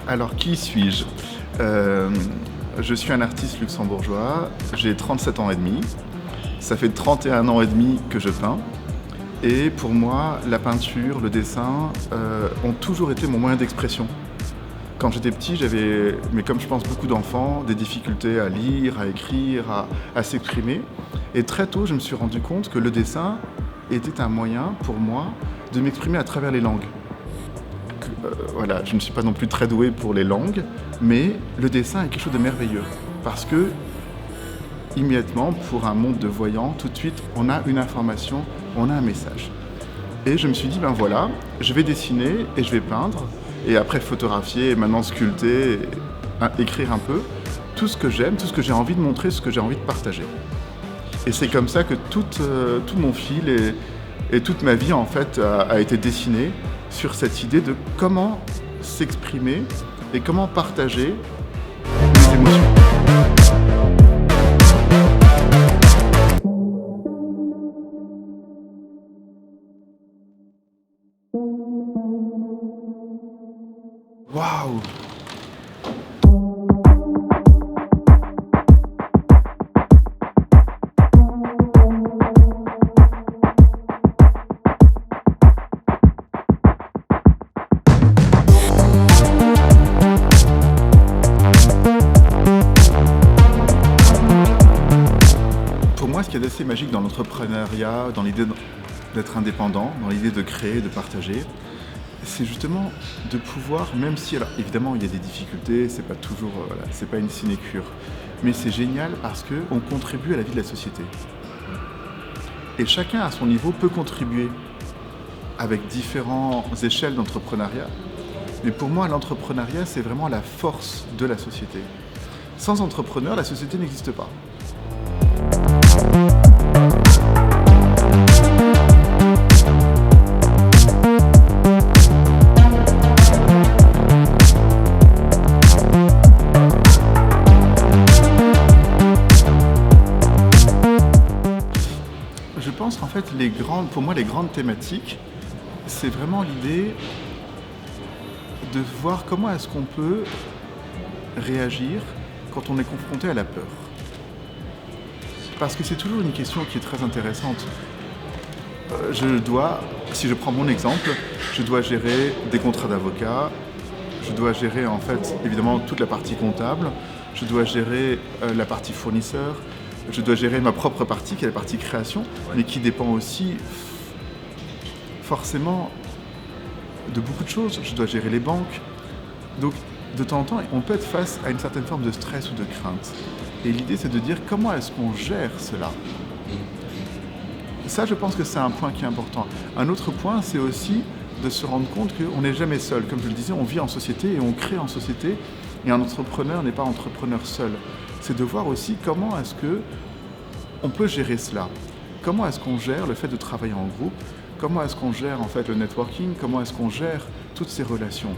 Alors, qui suis-je? Euh, je suis un artiste luxembourgeois, j'ai 37 ans et demi. Ça fait 31 ans et demi que je peins. Et pour moi, la peinture, le dessin ont toujours été mon moyen d'expression. Quand j'étais petit, j'avais, mais comme je pense beaucoup d'enfants, des difficultés à lire, à écrire, à s'exprimer. Et très tôt, je me suis rendu compte que le dessin était un moyen pour moi de m'exprimer à travers les langues. Voilà, je ne suis pas non plus très doué pour les langues, mais le dessin est quelque chose de merveilleux. Parce que, immédiatement, pour un monde de voyants, tout de suite, on a une information, on a un message. Et je me suis dit, ben voilà, je vais dessiner et je vais peindre, et après photographier, et maintenant sculpter, et écrire un peu, tout ce que j'aime, tout ce que j'ai envie de montrer, ce que j'ai envie de partager. Et c'est comme ça que tout mon fil et toute ma vie en fait a été dessinée sur cette idée de comment s'exprimer et comment partager les émotions. Waouh! Pour moi, ce qui est assez magique dans l'entrepreneuriat, dans l'idée d'être indépendant, dans l'idée de créer, de partager, c'est justement de pouvoir, même si, alors évidemment il y a des difficultés, c'est pas toujours, voilà, c'est pas une sinécure, mais c'est génial parce qu'on contribue à la vie de la société. Et chacun à son niveau peut contribuer avec différentes échelles d'entrepreneuriat. Mais pour moi, l'entrepreneuriat, c'est vraiment la force de la société. Sans entrepreneur, la société n'existe pas. Je pense qu'en fait, pour moi, les grandes thématiques, c'est vraiment l'idée de voir comment est-ce qu'on peut réagir quand on est confronté à la peur. Parce que c'est toujours une question qui est très intéressante. Si je prends mon exemple, je dois gérer des contrats d'avocat, je dois gérer en fait évidemment toute la partie comptable, je dois gérer la partie fournisseur, je dois gérer ma propre partie qui est la partie création, mais qui dépend aussi forcément de beaucoup de choses. Je dois gérer les banques. Donc de temps en temps, on peut être face à une certaine forme de stress ou de crainte. Et l'idée, c'est de dire comment est-ce qu'on gère cela. Ça, je pense que c'est un point qui est important. Un autre point, c'est aussi de se rendre compte qu'on n'est jamais seul. Comme je le disais, on vit en société et on crée en société. Et un entrepreneur n'est pas entrepreneur seul. C'est de voir aussi comment est-ce qu'on peut gérer cela. Comment est-ce qu'on gère le fait de travailler en groupe. Comment est-ce qu'on gère en fait le networking. Comment est-ce qu'on gère toutes ces relations.